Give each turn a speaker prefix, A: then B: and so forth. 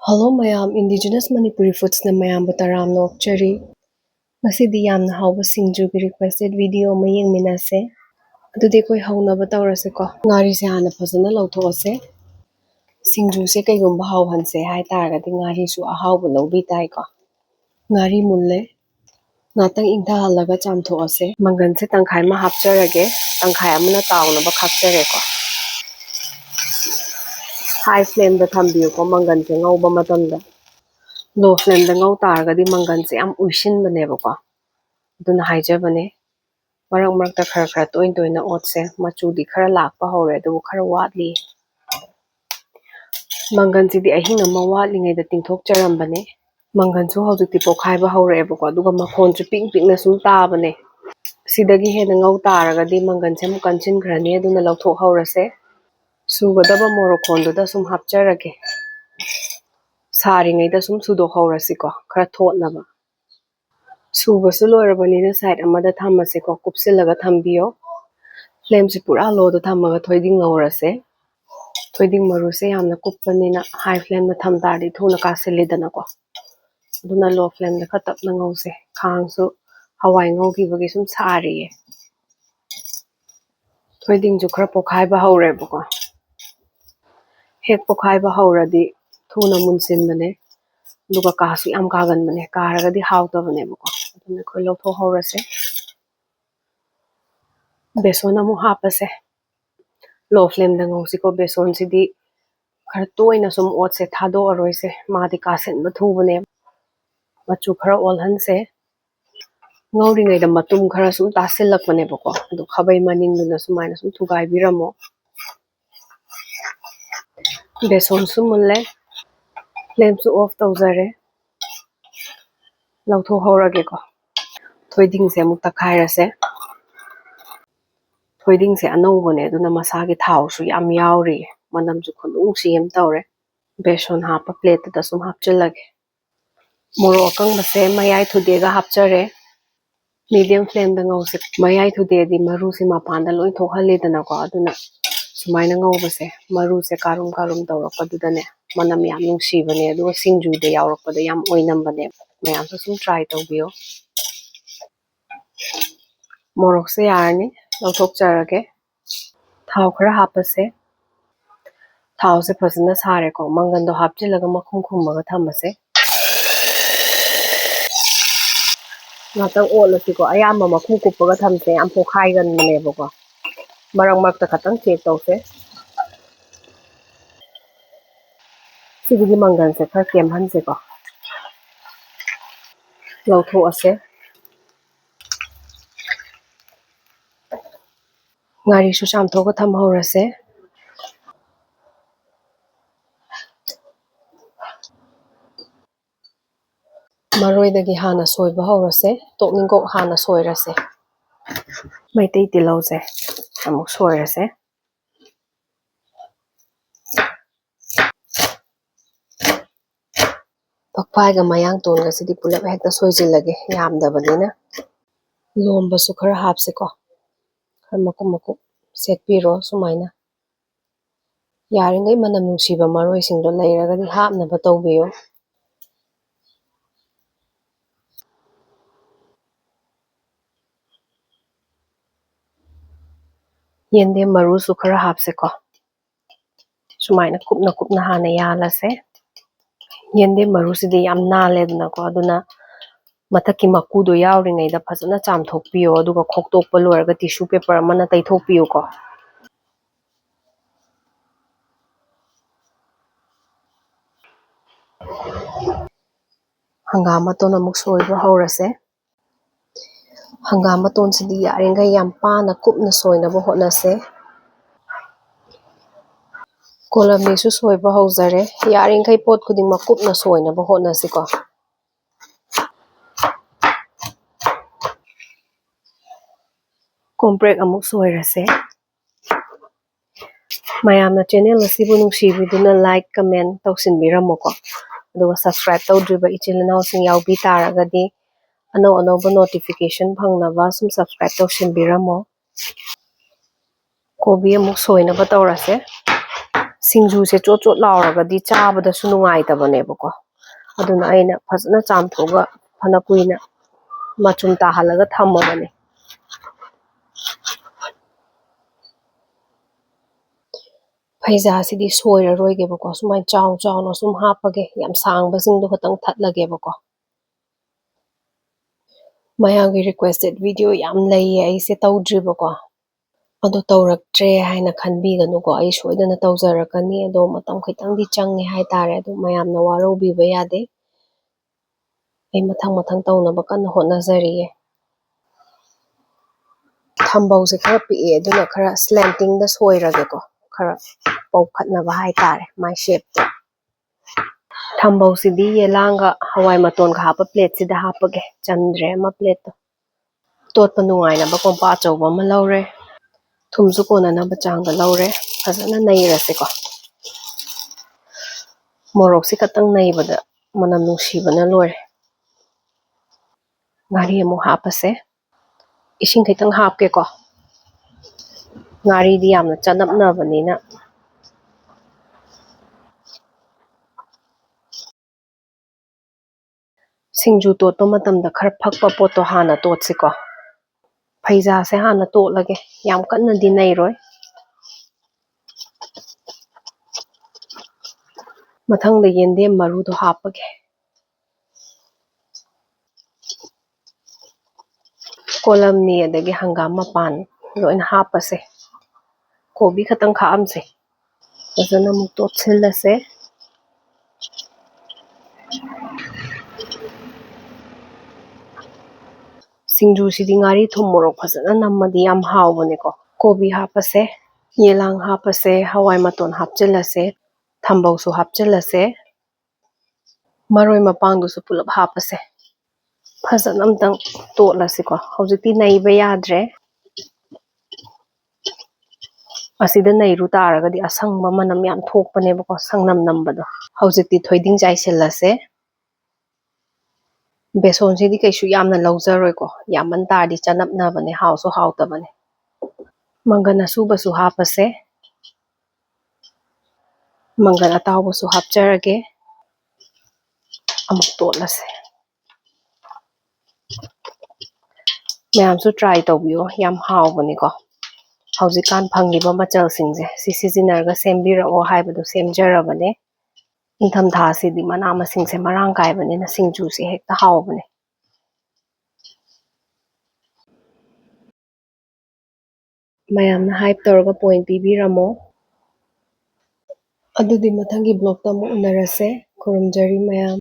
A: Hello mayam, indigenous Manipuri foods na mayam butaram no cherry. Masidi yamna hawba Singjugi requested video mayeng minase. Adude koi hawna batawrase ko. Ngari se hana phasana lawthose. Singjuse kaygumba hawhanse hai taragadi ngari su ahawba lawbi tai ko. Ngari mulle. Natang ingtha halaga chamthoase. Mangan se tangkhai ma hapcharage. Tangkhai amuna tawna ba khapchare ko. High flame da thambiyo ko mangan se ngawba matamda. Low flame da ngaw taragadi mangan se am uishin baneba ko. Duna haijabane. Marang marakta khara toina otse machudi khara lakpa hore du khara watli. Mangan sidi ahinga ma watli ngai da tingthok charambane. Mangan su hawjukti pokhaiba hore ba ko duga makhon chu ping ping na sum tabane. Sidagi hena ngaw taragadi mangan se mu kanchin khrani aduna lawthok hawrase. Sugadaba morokhon da sum hapcharage. Sari ngai da sum sudok hawrasi ko khara thotnaba. Subasu loirabanina side amada thamase ko kupsilaga thambiyo. Flame se pura low da thamaga thoiding ngawrase. Thoiding maru se yamna kuppanina high flame da tham tardi thuna kasilidana ko. Duna low flame da khatapna ngawse. Khang su Hawai ngawgi bagi sum sariye. Thoiding ju khara pokhaiba hawre ba ko. Hek pokhaiba hawradi thuna munsin bane. Duga kasu yam kagan bane. Karagadi hawtabane ba ko. Duna koi lawthok hawrase. Besan amu hapase. Low flame da ngawsi ko besan sidi khara toina sum otse thado aroise madi kasen ba thubane. Machu khara olhanse. Ngawri ngai da matum khara sum tasilakbane ba ko. Du khabai maning duna sumaina sum thugai biramo. Besan sum mulle. Flame su off tawzare. Lawthok hawrage ko. Thoiding se amuk takhairase. Thoiding se anawbane duna masagi thaw su yam yawri. Manam su khunung siyam tawre. Besan hapa plate da sum hapchilage. Moro akang base mayai thudega hapchare. Medium flame da ngawse. Mayai thude di maru se mapanda loin thokhalidana ko aduna sumaina ngawbase. Maru se karum tawrakpadudane. Manam yam nungsibane aduga singju de yawrakpada yam oinambane. Mayam su sum try tawbiyo. Morok se yarni lawthok charage. Thaw khara hapase. Thaw se phasana sare ko mangan do hapchilaga makhum khummaga thamase. Natang olasi ko ayama makhum kuppaga thamse am pokhai gan maneba ko. Marang marakta khatang check tawse. Sigidi mangan se khara kemhanse ko. Lawthok ase. Ngari su chamthoga thamhawrase. Maroidagi hana soiba hawrase. Tokningkok hana soirase. Maitei tilause. Amuk soirase. Phakpai ga Mayangton ga sidi pulap hekta soijilage yamdabanina. Lomba su khara hapse ko. Khara makum setpiro sumaina. Yaringai manam nungsiba maroi singdo lairagadi hapnaba tawbiyo. Yendem maru su khara hapse ko. Sumaina kupna hana yalase. Yendem maru sidi yam naledna ko aduna mathaki makudo yawringai da phasana chamthokpiyo aduga khoktokpa loiraga tissue paper amana taithokpiyo ko. Hangam maton amuk soiba hawrase. Hangam maton sidi yaringai yam pana kupna soinaba hotnase. Kolamani su soiba hawzare. Yaringai pot khudingma kupna soinaba hotnase ko. Komprek amuk soirase. Mayamna channel asibu nungsibiduna like, comment tawsinbiramo ko. Aduga subscribe tawdriba ichilinaw sing yawbi taragadi anawba notification phangnaba sum subscribe tawsinbiramo. Kobi amuk soinaba tawrase. ꯁꯤꯡꯖꯨꯁꯦ ꯆꯣꯠ ꯆꯣꯠ ꯂꯥꯎꯔꯒꯗꯤ ꯆꯥꯕꯗꯁꯨ ꯅꯨꯡꯉꯥꯏꯇꯕꯅꯦꯕꯀꯣ ꯑꯗꯨꯅ ꯑꯩꯅ ꯐꯖꯅ ꯆꯥꯝꯊꯣꯛꯑꯒ ꯐꯅ ꯀꯨꯏꯅ ꯃꯆꯨꯝ ꯇꯥꯍꯜꯂꯒ ꯊꯝꯃꯕꯅꯦ ꯐꯩꯖꯥꯁꯤꯗꯤ ꯁꯣꯏꯔꯔꯣꯏꯒꯦꯕꯀꯣ ꯁꯨꯃꯥꯏꯅ ꯆꯥꯎ ꯆꯥꯎꯅ ꯁꯨꯝ ꯍꯥꯞꯄꯒꯦ ꯌꯥꯝ ꯁꯥꯡꯕꯁꯤꯡꯗꯣ ꯈꯛꯇꯪ ꯊꯠꯂꯒꯦꯕꯀꯣ ꯃꯌꯥꯝꯒꯤ ꯔꯤꯀ꯭ꯋꯦꯁꯇꯦꯠ ꯚꯤꯗꯤꯑꯣ ꯌꯥꯝ ꯂꯩꯌꯦ ꯑꯩꯁꯦ ꯇꯧꯗ꯭ꯔꯤꯕꯀꯣ ꯑꯗꯣ ꯇꯧꯔꯛꯇ꯭ꯔꯦ ꯍꯥꯏꯅ ꯈꯟꯕꯤꯒꯅꯨꯀꯣ ꯑꯩ ꯁꯣꯏꯗꯅ ꯇꯧꯖꯔꯛꯀꯅꯤ ꯑꯗꯣ ꯃꯇꯝ ꯈꯤꯇꯪꯗꯤ ꯆꯪꯉꯦ ꯍꯥꯏꯇꯥꯔꯦ ꯑꯗꯣ ꯃꯌꯥꯝꯅ ꯋꯥꯔꯧꯕꯤꯕ ꯌꯥꯗꯦ ꯑꯩ ꯃꯊꯪ ꯃꯊꯪ ꯇꯧꯅꯕ ꯀꯟꯅ ꯍꯣꯠꯅꯖꯔꯤꯌꯦ ꯊꯝꯕꯧꯁꯦ ꯈꯔ ꯄꯤꯛꯑꯦ ꯑꯗꯨꯅ ꯈꯔ ꯁ꯭ꯂꯦꯟꯇꯤꯡꯗ ꯁꯣꯏꯔꯒꯦꯀꯣ ꯈꯔ ꯄꯧꯈꯠꯅꯕ ꯍꯥꯏꯇꯥꯔꯦ ꯃꯥꯏ ꯁꯦꯞꯇꯣ ꯊꯝꯕꯧꯁꯤꯗꯤ ꯌꯦꯂꯥꯡꯒ ꯍꯋꯥꯏ ꯃꯇꯣꯟꯒ ꯍꯥꯞꯄ ꯄ꯭ꯂꯦꯠꯁꯤꯗ ꯍꯥꯞꯄꯒꯦ ꯆꯟꯗ꯭ꯔꯦ ꯑꯃ ꯄ꯭ꯂꯦꯠꯇꯣ ꯇꯣꯠꯄ ꯅꯨꯡꯉꯥꯏꯅꯕ ꯀꯣꯝꯄꯥꯛ ꯑꯆꯧꯕ ꯑꯃ ꯂꯧꯔꯦ ꯊꯨꯝꯁꯨ ꯀꯣꯟꯅꯅꯕ ꯆꯥꯡꯗ ꯂꯧꯔꯦ ꯐꯖꯅ ꯅꯩꯔꯁꯦꯀꯣ ꯃꯣꯔꯣꯛꯁꯤ ꯈꯛꯇꯪ ꯅꯩꯕꯗ ꯃꯅꯝ ꯅꯨꯡꯁꯤꯕꯅ ꯂꯣꯏꯔꯦ ꯉꯥꯔꯤ ꯑꯃꯨꯛ ꯍꯥꯞꯄꯁꯦ ꯏꯁꯤꯡ ꯈꯤꯇꯪ ꯍꯥꯞꯀꯦꯀꯣ ꯉꯥꯔꯤꯗꯤ ꯌꯥꯝꯅ ꯆꯅꯞꯅꯕꯅꯤꯅ ꯁꯤꯡꯖꯨ ꯇꯣꯠꯄ ꯃꯇꯝꯗ ꯈꯔ ꯐꯛꯄ ꯄꯣꯠꯇꯣ ꯍꯥꯟꯅ ꯇꯣꯠꯁꯤꯀꯣ ꯐꯩꯖꯥꯁꯦ ꯍꯥꯟꯅ ꯇꯣꯠꯂꯒꯦ ꯌꯥꯝ ꯀꯟꯅꯗꯤ ꯅꯩꯔꯣꯏ ꯃꯊꯪꯗ ꯌꯦꯟꯗꯦꯝ ꯃꯔꯨꯗꯣ ꯍꯥꯞꯄꯒꯦ ꯀꯣꯂꯝꯅꯤ ꯑꯗꯒꯤ ꯍꯪꯒꯥꯝ ꯃꯄꯥꯟ ꯂꯣꯏꯅ ꯍꯥꯞꯄꯁꯦ ꯀꯣꯕꯤ ꯈꯛꯇꯪ ꯈꯥꯛꯑꯝꯁꯦ ꯐꯖꯅ ꯑꯃꯨꯛ ꯇꯣꯠꯁꯤꯜꯂꯁꯦ ꯁꯤꯡꯖꯨꯁꯤꯗꯤ ꯉꯥꯔꯤ ꯊꯨꯝ ꯃꯣꯔꯣꯛ ꯐꯖꯅ ꯅꯝꯃꯗꯤ ꯌꯥꯝ ꯍꯥꯎꯕꯅꯦꯀꯣ ꯀꯣꯕꯤ ꯍꯥꯞꯄꯁꯦ ꯌꯦꯂꯥꯡ ꯍꯥꯞꯄꯁꯦ ꯍꯋꯥꯏ ꯃꯇꯣꯟ ꯍꯥꯞꯆꯤꯜꯂꯁꯦ ꯊꯝꯕꯧꯁꯨ ꯍꯥꯞꯆꯤꯜꯂꯁꯦ ꯃꯔꯣꯏ ꯃꯄꯥꯡꯗꯨꯁꯨ ꯄꯨꯂꯞ ꯍꯥꯞꯄꯁꯦ ꯐꯖꯅ ꯑꯝꯇꯪ ꯇꯣꯠꯂꯁꯤꯀꯣ ꯍꯧꯖꯤꯛꯇꯤ ꯅꯩꯕ ꯌꯥꯗ꯭ꯔꯦ ꯑꯁꯤꯗ ꯅꯩꯔꯨ ꯇꯥꯔꯒꯗꯤ ꯑꯁꯪꯕ ꯃꯅꯝ ꯌꯥꯝ ꯊꯣꯛꯄꯅꯦꯕꯀꯣ ꯁꯪꯅꯝ ꯅꯝꯕꯗꯣ ꯍꯧꯖꯤꯛꯇꯤ ꯊꯣꯏꯗꯤꯡ ꯆꯥꯏꯁꯤꯜꯂꯁꯦ ꯕꯦꯁꯣꯟꯁꯤꯗꯤ ꯀꯩꯁꯨ ꯌꯥꯝꯅ ꯂꯧꯖꯔꯣꯏꯀꯣ ꯌꯥꯝꯃꯟ ꯇꯥꯔꯗꯤ ꯆꯅꯞꯅꯕꯅꯦ ꯍꯥꯎꯁꯨ ꯍꯥꯎꯇꯕꯅꯦ ꯃꯪꯒꯟ ꯑꯁꯨꯕꯁꯨ ꯍꯥꯞꯄꯁꯦ ꯃꯪꯒꯟ ꯑꯇꯥꯎꯕꯁꯨ ꯍꯥꯞꯆꯔꯒꯦ ꯑꯃꯨꯛ ꯇꯣꯠꯂꯁꯦ ꯃꯌꯥꯝꯁꯨ ꯇ꯭ꯔꯥꯏ ꯇꯧꯕꯤꯌꯣ ꯌꯥꯝ ꯍꯥꯎꯕꯅꯤꯀꯣ ꯍꯧꯖꯤꯛꯀꯥꯟ ꯐꯪꯉꯤꯕ ꯃꯆꯜꯁꯤꯡꯁꯦ ꯁꯤ ꯁꯤꯖꯤꯟꯅꯔꯒ ꯁꯦꯝꯕꯤꯔꯛꯑꯣ ꯍꯥꯏꯕꯗꯣ ꯁꯦꯝꯖꯔꯕꯅꯦ ꯏꯪꯊꯝꯊꯥꯁꯤꯗꯤ ꯃꯅꯥ ꯃꯁꯤꯡꯁꯦ ꯃꯔꯥꯡ ꯀꯥꯏꯕꯅꯤꯅ ꯁꯤꯡꯖꯨꯁꯦ ꯍꯦꯛꯇ ꯍꯥꯎꯕꯅꯦ ꯃꯌꯥꯝꯅ ꯍꯥꯏꯞ ꯇꯧꯔꯒ ꯄꯣꯏꯟ ꯄꯤꯕꯤꯔꯝꯃꯣ ꯑꯗꯨꯗꯤ ꯃꯊꯪꯒꯤ ꯕ꯭ꯂꯣꯛꯇ ꯑꯃꯨꯛ ꯎꯅꯔꯁꯦ ꯈꯨꯔꯨꯝꯖꯔꯤ ꯃꯌꯥꯝ